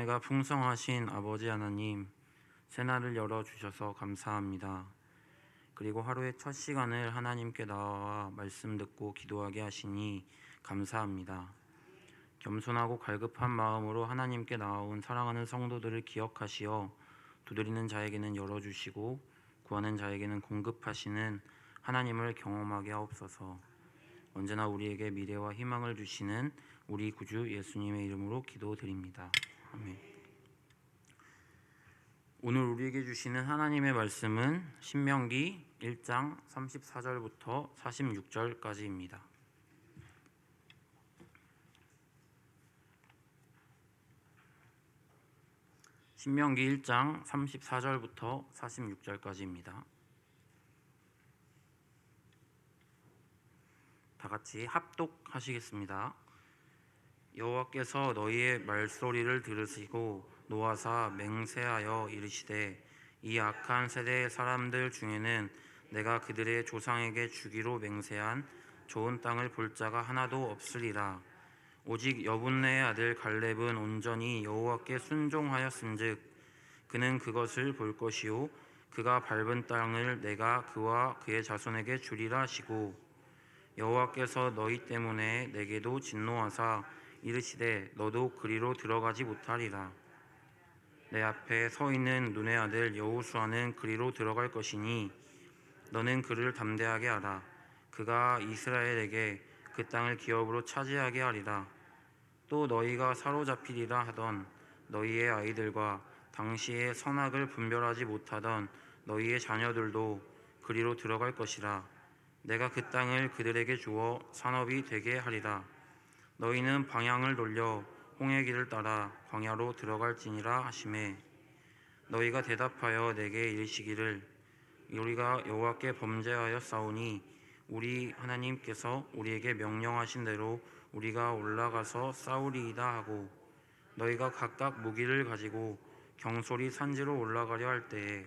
은혜가 풍성하신 아버지 하나님, 새날을 열어주셔서 감사합니다. 그리고 하루의 첫 시간을 하나님께 나와 말씀 듣고 기도하게 하시니 감사합니다. 겸손하고 갈급한 마음으로 하나님께 나아온 사랑하는 성도들을 기억하시어 두드리는 자에게는 열어주시고 구하는 자에게는 공급하시는 하나님을 경험하게 하옵소서. 언제나 우리에게 미래와 희망을 주시는 우리 구주 예수님의 이름으로 기도드립니다. 아멘. 오늘 우리에게 주시는 하나님의 말씀은 신명기 1장 34절부터 46절까지입니다. 신명기 1장 34절부터 46절까지입니다. 다 같이 합독하시겠습니다. 여호와께서 너희의 말소리를 들으시고 노하사 맹세하여 이르시되 이 악한 세대의 사람들 중에는 내가 그들의 조상에게 주기로 맹세한 좋은 땅을 볼 자가 하나도 없으리라. 오직 여분네의 아들 갈렙은 온전히 여호와께 순종하였은즉 그는 그것을 볼 것이요 그가 밟은 땅을 내가 그와 그의 자손에게 주리라 하시고 여호와께서 너희 때문에 내게도 진노하사 이르시되 너도 그리로 들어가지 못하리라. 내 앞에 서 있는 눈의 아들 여호수아는 그리로 들어갈 것이니 너는 그를 담대하게 하라. 그가 이스라엘에게 그 땅을 기업으로 차지하게 하리라. 또 너희가 사로잡히리라 하던 너희의 아이들과 당시의 선악을 분별하지 못하던 너희의 자녀들도 그리로 들어갈 것이라. 내가 그 땅을 그들에게 주어 산업이 되게 하리라. 너희는 방향을 돌려 홍해 길을 따라 광야로 들어갈지니라 하시매 너희가 대답하여 내게 이르시기를 우리가 여호와께 범죄하여 싸우니 우리 하나님께서 우리에게 명령하신 대로 우리가 올라가서 싸우리이다 하고 너희가 각각 무기를 가지고 경솔히 산지로 올라가려 할 때에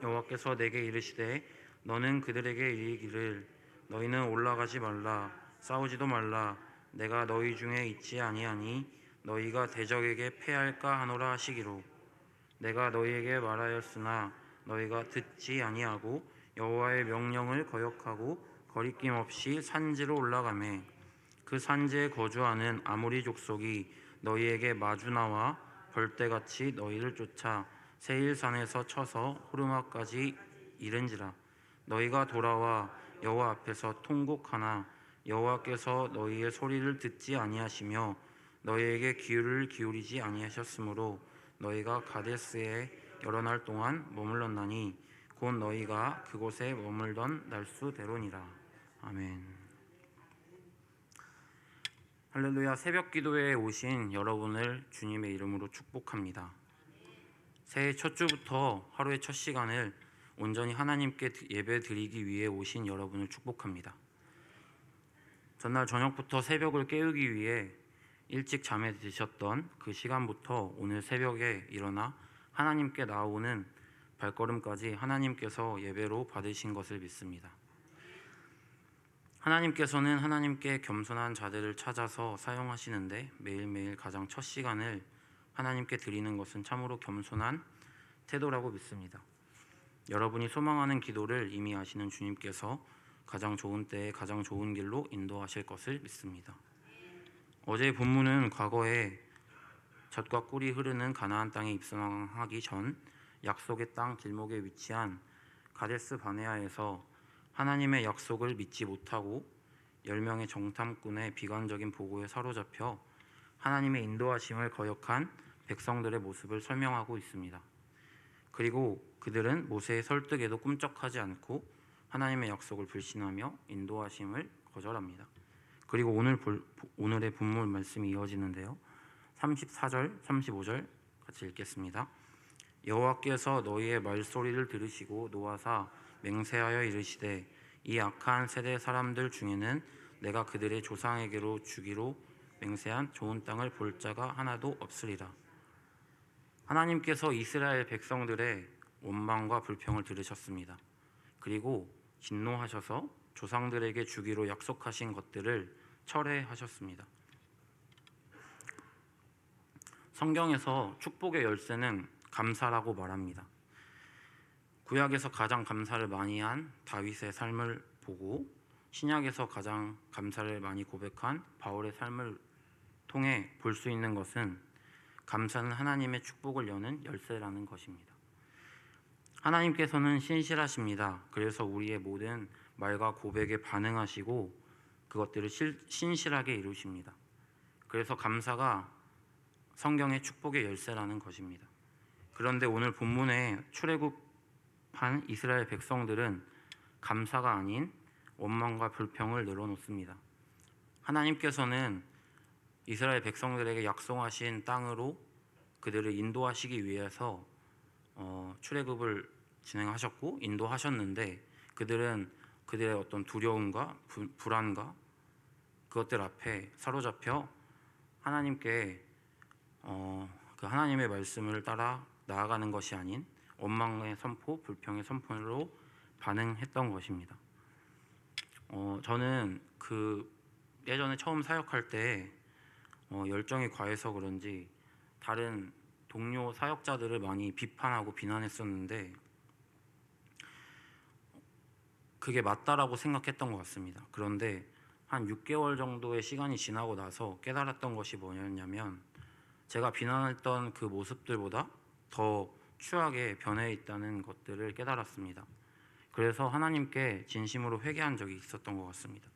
여호와께서 내게 이르시되 너는 그들에게 이르기를 너희는 올라가지 말라 싸우지도 말라 내가 너희 중에 있지 아니하니 너희가 대적에게 패할까 하노라 하시기로 내가 너희에게 말하였으나 너희가 듣지 아니하고 여호와의 명령을 거역하고 거리낌 없이 산지로 올라가매 그 산지에 거주하는 아모리 족속이 너희에게 마주 나와 벌떼같이 너희를 쫓아 세일산에서 쳐서 호르마까지 이른지라. 너희가 돌아와 여호와 앞에서 통곡하나 여호와께서 너희의 소리를 듣지 아니하시며 너희에게 귀를 기울이지 아니하셨으므로 너희가 가데스에 여러 날 동안 머물렀나니 곧 너희가 그곳에 머물던 날수대로니라. 아멘. 할렐루야. 새벽 기도회에 오신 여러분을 주님의 이름으로 축복합니다. 새해 첫 주부터 하루의 첫 시간을 온전히 하나님께 예배 드리기 위해 오신 여러분을 축복합니다. 전날 저녁부터 새벽을 깨우기 위해 일찍 잠에 드셨던 그 시간부터 오늘 새벽에 일어나 하나님께 나오는 발걸음까지 하나님께서 예배로 받으신 것을 믿습니다. 하나님께서는 하나님께 겸손한 자들을 찾아서 사용하시는데 매일매일 가장 첫 시간을 하나님께 드리는 것은 참으로 겸손한 태도라고 믿습니다. 여러분이 소망하는 기도를 이미 아시는 주님께서 가장 좋은 때에 가장 좋은 길로 인도하실 것을 믿습니다. 어제의 본문은 과거에 젖과 꿀이 흐르는 가나안 땅에 입성하기 전 약속의 땅 길목에 위치한 가데스 바네아에서 하나님의 약속을 믿지 못하고 10명의 정탐꾼의 비관적인 보고에 사로잡혀 하나님의 인도하심을 거역한 백성들의 모습을 설명하고 있습니다. 그리고 그들은 모세의 설득에도 꿈쩍하지 않고 하나님의 약속을 불신하며 인도하심을 거절합니다. 그리고 오늘의 본문 말씀이 이어지는데요. 34절, 35절 같이 읽겠습니다. 여호와께서 너희의 말소리를 들으시고 노하사 맹세하여 이르시되 이 악한 세대 사람들 중에는 내가 그들의 조상에게로 주기로 맹세한 좋은 땅을 볼 자가 하나도 없으리라. 하나님께서 이스라엘 백성들의 원망과 불평을 들으셨습니다. 그리고 진노하셔서 조상들에게 주기로 약속하신 것들을 철회하셨습니다. 성경에서 축복의 열쇠는 감사라고 말합니다. 구약에서 가장 감사를 많이 한 다윗의 삶을 보고 신약에서 가장 감사를 많이 고백한 바울의 삶을 통해 볼 수 있는 것은 감사는 하나님의 축복을 여는 열쇠라는 것입니다. 하나님께서는 신실하십니다. 그래서 우리의 모든 말과 고백에 반응하시고 그것들을 신실하게 이루십니다. 그래서 감사가 성경의 축복의 열쇠라는 것입니다. 그런데 오늘 본문에 출애굽한 이스라엘 백성들은 감사가 아닌 원망과 불평을 늘어놓습니다. 하나님께서는 이스라엘 백성들에게 약속하신 땅으로 그들을 인도하시기 위해서 출애굽을 진행하셨고 인도하셨는데 그들은 그들의 어떤 두려움과 불안과 그것들 앞에 사로잡혀 하나님께 그 하나님의 말씀을 따라 나아가는 것이 아닌 원망의 선포, 불평의 선포로 반응했던 것입니다. 저는 그 예전에 처음 사역할 때 열정이 과해서 그런지 다른 동료 사역자들을 많이 비판하고 비난했었는데 그게 맞다라고 생각했던 것 같습니다. 그런데 한 6개월 정도의 시간이 지나고 나서 깨달았던 것이 뭐였냐면 제가 비난했던 그 모습들보다 더 추하게 변해 있다는 것들을 깨달았습니다. 그래서 하나님께 진심으로 회개한 적이 있었던 것 같습니다.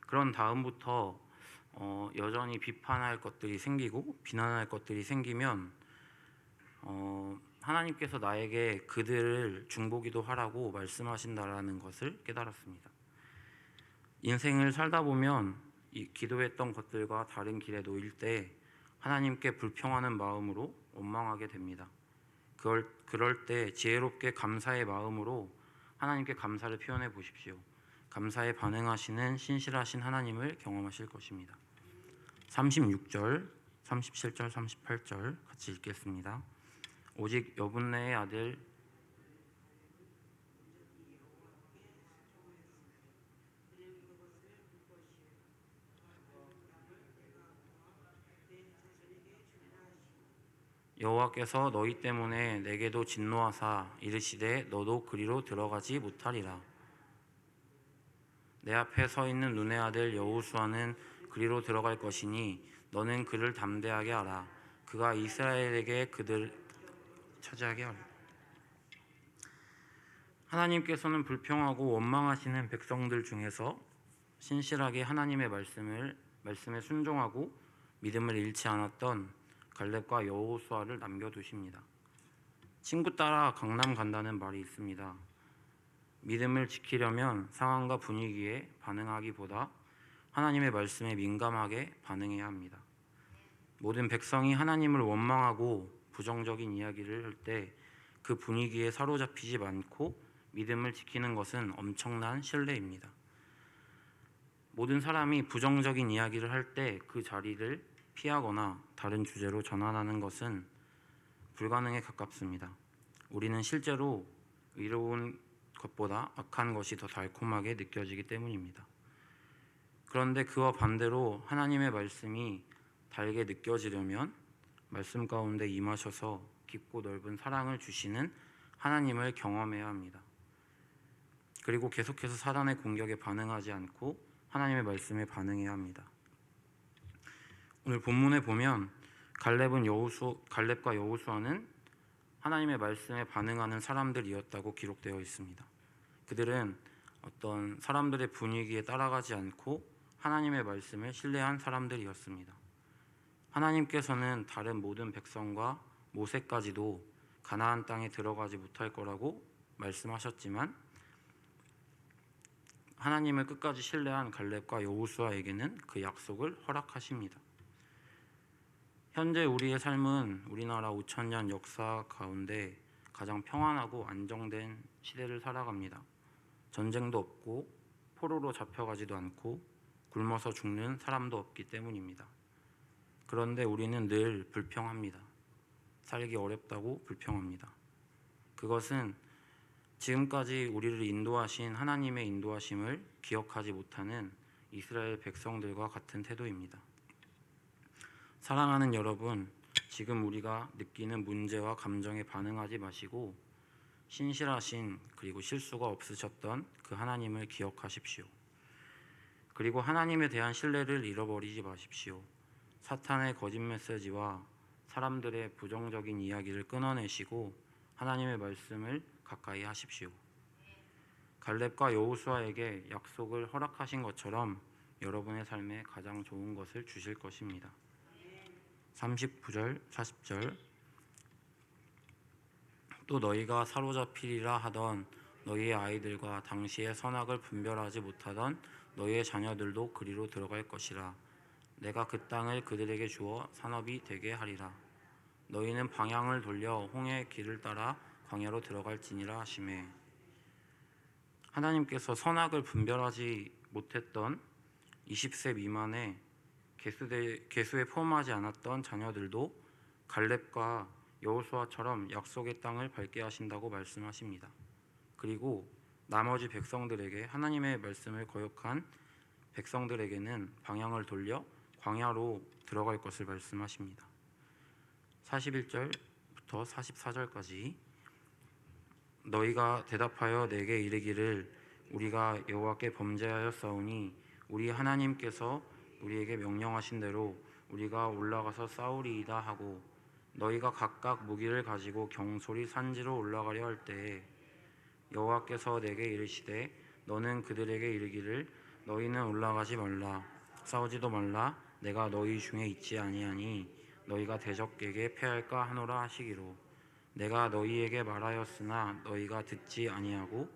그런 다음부터 여전히 비판할 것들이 생기고 비난할 것들이 생기면 하나님께서 나에게 그들을 중보기도 하라고 말씀하신다라는 것을 깨달았습니다. 인생을 살다 보면 이 기도했던 것들과 다른 길에 놓일 때 하나님께 불평하는 마음으로 원망하게 됩니다. 그럴 때 지혜롭게 감사의 마음으로 하나님께 감사를 표현해 보십시오. 감사에 반응하시는 신실하신 하나님을 경험하실 것입니다. 36절, 37절, 38절 같이 읽겠습니다. 오직 여분네의 아들 여호와께서 너희 때문에 내게도 진노하사 이르시되 너도 그리로 들어가지 못하리라. 내 앞에 서 있는 눈의 아들 여호수아는 그리로 들어갈 것이니 너는 그를 담대하게 하라. 그가 이스라엘에게 그들 차지하게 하라. 하나님께서는 불평하고 원망하시는 백성들 중에서 신실하게 하나님의 말씀에 순종하고 믿음을 잃지 않았던 갈렙과 여호수아를 남겨두십니다. 친구 따라 강남 간다는 말이 있습니다. 믿음을 지키려면 상황과 분위기에 반응하기보다 하나님의 말씀에 민감하게 반응해야 합니다. 모든 백성이 하나님을 원망하고 부정적인 이야기를 할 때 그 분위기에 사로잡히지 않고 믿음을 지키는 것은 엄청난 신뢰입니다. 모든 사람이 부정적인 이야기를 할 때 그 자리를 피하거나 다른 주제로 전환하는 것은 불가능에 가깝습니다. 우리는 실제로 의로운 것보다 악한 것이 더 달콤하게 느껴지기 때문입니다. 그런데 그와 반대로 하나님의 말씀이 달게 느껴지려면 말씀 가운데 임하셔서 깊고 넓은 사랑을 주시는 하나님을 경험해야 합니다. 그리고 계속해서 사단의 공격에 반응하지 않고 하나님의 말씀에 반응해야 합니다. 오늘 본문에 보면 갈렙과 여호수아는 하나님의 말씀에 반응하는 사람들이었다고 기록되어 있습니다. 그들은 어떤 사람들의 분위기에 따라가지 않고 하나님의 말씀을 신뢰한 사람들이었습니다. 하나님께서는 다른 모든 백성과 모세까지도 가나안 땅에 들어가지 못할 거라고 말씀하셨지만 하나님을 끝까지 신뢰한 갈렙과 여호수아에게는 그 약속을 허락하십니다. 현재 우리의 삶은 우리나라 5,000년 역사 가운데 가장 평안하고 안정된 시대를 살아갑니다. 전쟁도 없고 포로로 잡혀가지도 않고 굶어서 죽는 사람도 없기 때문입니다. 그런데 우리는 늘 불평합니다. 살기 어렵다고 불평합니다. 그것은 지금까지 우리를 인도하신 하나님의 인도하심을 기억하지 못하는 이스라엘 백성들과 같은 태도입니다. 사랑하는 여러분, 지금 우리가 느끼는 문제와 감정에 반응하지 마시고 신실하신 그리고 실수가 없으셨던 그 하나님을 기억하십시오. 그리고 하나님에 대한 신뢰를 잃어버리지 마십시오. 사탄의 거짓 메시지와 사람들의 부정적인 이야기를 끊어내시고 하나님의 말씀을 가까이 하십시오. 갈렙과 여호수아에게 약속을 허락하신 것처럼 여러분의 삶에 가장 좋은 것을 주실 것입니다. 39절 40절 또 너희가 사로잡히리라 하던 너희의 아이들과 당시의 선악을 분별하지 못하던 너희의 자녀들도 그리로 들어갈 것이라. 내가 그 땅을 그들에게 주어 산업이 되게 하리라. 너희는 방향을 돌려 홍해의 길을 따라 광야로 들어갈지니라 하시매. 하나님께서 선악을 분별하지 못했던 20세 미만의 계수에 포함하지 않았던 자녀들도 갈렙과 여호수아처럼 약속의 땅을 밟게 하신다고 말씀하십니다. 그리고 나머지 백성들에게 하나님의 말씀을 거역한 백성들에게는 방향을 돌려 광야로 들어갈 것을 말씀하십니다. 41절부터 44절까지 너희가 대답하여 내게 이르기를 우리가 여호와께 범죄하였사오니 우리 하나님께서 우리에게 명령하신 대로 우리가 올라가서 싸우리이다 하고 너희가 각각 무기를 가지고 경솔히 산지로 올라가려 할 때에 여호와께서 내게 이르시되 너는 그들에게 이르기를 너희는 올라가지 말라 싸우지도 말라 내가 너희 중에 있지 아니하니 너희가 대적에게 패할까 하노라 하시기로 내가 너희에게 말하였으나 너희가 듣지 아니하고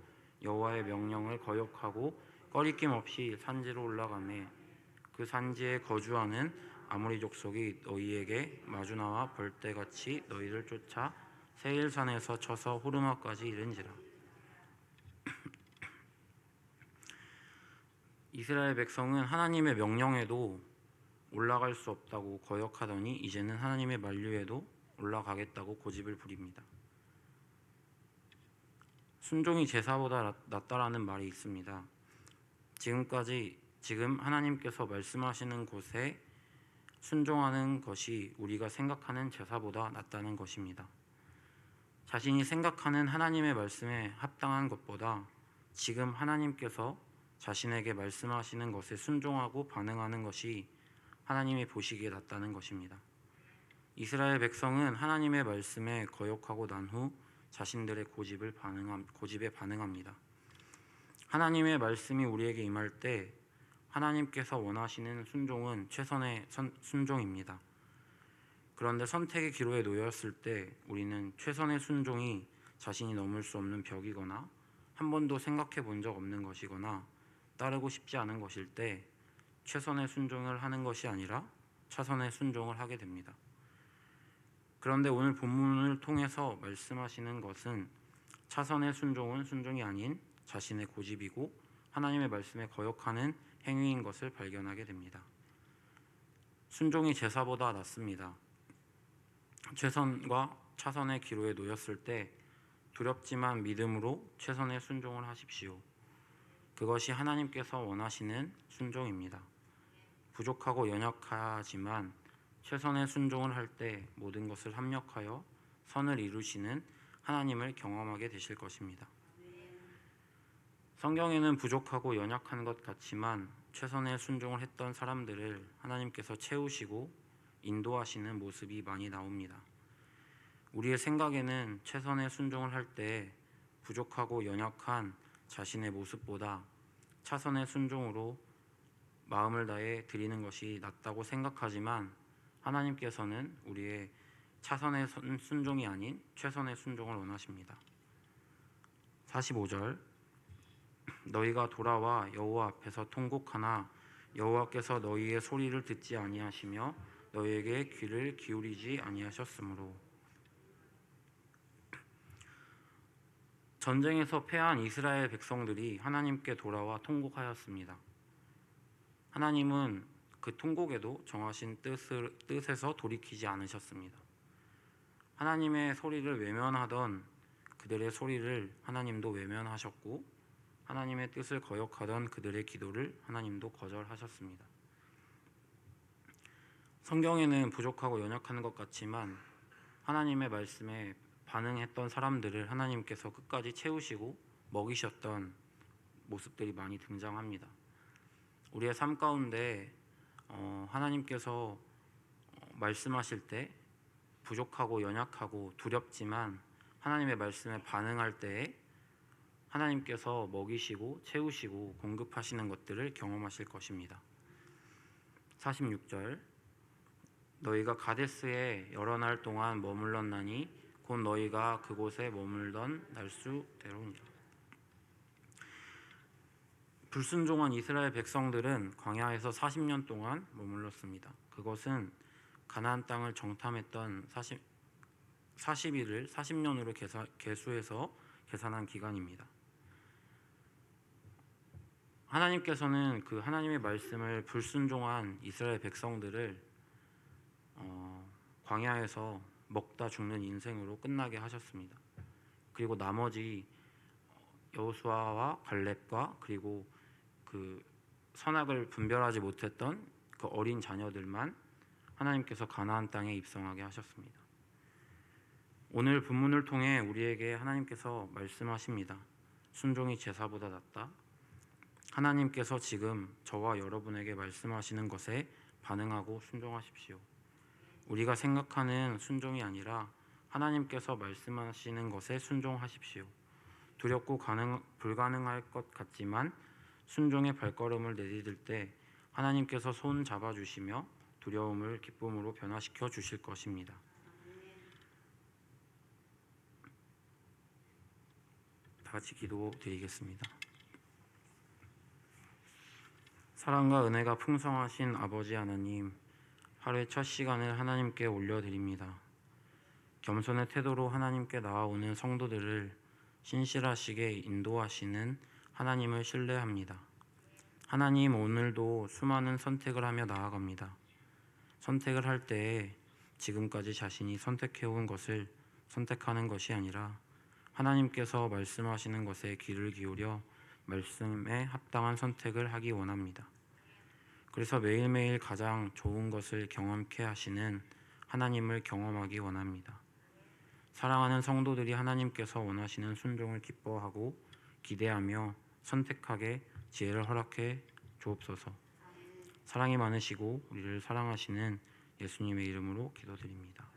여호와의 명령을 거역하고 꺼리낌 없이 산지로 올라가매 그 산지에 거주하는 아모리 족속이 너희에게 마주 나와 벌떼같이 너희를 쫓아 세일산에서 쳐서 호르마까지 이른지라. 이스라엘 백성은 하나님의 명령에도 올라갈 수 없다고 거역하더니 이제는 하나님의 만류에도 올라가겠다고 고집을 부립니다. 순종이 제사보다 낫다라는 말이 있습니다. 지금 하나님께서 말씀하시는 곳에 순종하는 것이 우리가 생각하는 제사보다 낫다는 것입니다. 자신이 생각하는 하나님의 말씀에 합당한 것보다 지금 하나님께서 자신에게 말씀하시는 것에 순종하고 반응하는 것이 하나님이 보시기에 낫다는 것입니다. 이스라엘 백성은 하나님의 말씀에 거역하고 난 후 자신들의 고집에 반응합니다. 하나님의 말씀이 우리에게 임할 때 하나님께서 원하시는 순종은 최선의 순종입니다. 그런데 선택의 기로에 놓였을 때 우리는 최선의 순종이 자신이 넘을 수 없는 벽이거나 한 번도 생각해 본 적 없는 것이거나 따르고 싶지 않은 것일 때 최선의 순종을 하는 것이 아니라 차선의 순종을 하게 됩니다. 그런데 오늘 본문을 통해서 말씀하시는 것은 차선의 순종은 순종이 아닌 자신의 고집이고 하나님의 말씀에 거역하는 행위인 것을 발견하게 됩니다. 순종이 제사보다 낫습니다. 최선과 차선의 기로에 놓였을 때 두렵지만 믿음으로 최선의 순종을 하십시오. 그것이 하나님께서 원하시는 순종입니다. 부족하고 연약하지만 최선의 순종을 할 때 모든 것을 합력하여 선을 이루시는 하나님을 경험하게 되실 것입니다. 성경에는 부족하고 연약한 것 같지만 최선의 순종을 했던 사람들을 하나님께서 채우시고 인도하시는 모습이 많이 나옵니다. 우리의 생각에는 최선의 순종을 할 때 부족하고 연약한 자신의 모습보다 차선의 순종으로 마음을 다해 드리는 것이 낫다고 생각하지만 하나님께서는 우리의 차선의 순종이 아닌 최선의 순종을 원하십니다. 45절 너희가 돌아와 여호와 앞에서 통곡하나 여호와께서 너희의 소리를 듣지 아니하시며 너희에게 귀를 기울이지 아니하셨으므로. 전쟁에서 패한 이스라엘 백성들이 하나님께 돌아와 통곡하였습니다. 하나님은 그 통곡에도 정하신 뜻에서 돌이키지 않으셨습니다. 하나님의 소리를 외면하던 그들의 소리를 하나님도 외면하셨고 하나님의 뜻을 거역하던 그들의 기도를 하나님도 거절하셨습니다. 성경에는 부족하고 연약한 것 같지만 하나님의 말씀에 반응했던 사람들을 하나님께서 끝까지 채우시고 먹이셨던 모습들이 많이 등장합니다. 우리의 삶 가운데 하나님께서 말씀하실 때 부족하고 연약하고 두렵지만 하나님의 말씀에 반응할 때에 하나님께서 먹이시고 채우시고 공급하시는 것들을 경험하실 것입니다. 46절 너희가 가데스에 여러 날 동안 머물렀나니 곧 너희가 그곳에 머물던 날수대로니라. 불순종한 이스라엘 백성들은 광야에서 40년 동안 머물렀습니다. 그것은 가나안 땅을 정탐했던 40일을 40년으로 계수해서 계산한 기간입니다. 하나님께서는 그 하나님의 말씀을 불순종한 이스라엘 백성들을 광야에서 먹다 죽는 인생으로 끝나게 하셨습니다. 그리고 나머지 여호수아와 갈렙과 그리고 그 선악을 분별하지 못했던 그 어린 자녀들만 하나님께서 가나안 땅에 입성하게 하셨습니다. 오늘 본문을 통해 우리에게 하나님께서 말씀하십니다. 순종이 제사보다 낫다. 하나님께서 지금 저와 여러분에게 말씀하시는 것에 반응하고 순종하십시오. 우리가 생각하는 순종이 아니라 하나님께서 말씀하시는 것에 순종하십시오. 두렵고 불가능할 것 같지만 순종의 발걸음을 내디딜 때 하나님께서 손 잡아주시며 두려움을 기쁨으로 변화시켜 주실 것입니다. 다 같이 기도드리겠습니다. 사랑과 은혜가 풍성하신 아버지 하나님, 하루의 첫 시간을 하나님께 올려드립니다. 겸손의 태도로 하나님께 나아오는 성도들을 신실하시게 인도하시는 하나님을 신뢰합니다. 하나님, 오늘도 수많은 선택을 하며 나아갑니다. 선택을 할 때에 지금까지 자신이 선택해온 것을 선택하는 것이 아니라 하나님께서 말씀하시는 것에 귀를 기울여 말씀에 합당한 선택을 하기 원합니다. 그래서 매일매일 가장 좋은 것을 경험케 하시는 하나님을 경험하기 원합니다. 사랑하는 성도들이 하나님께서 원하시는 순종을 기뻐하고 기대하며 선택하게 지혜를 허락해 주옵소서. 사랑이 많으시고 우리를 사랑하시는 예수님의 이름으로 기도드립니다.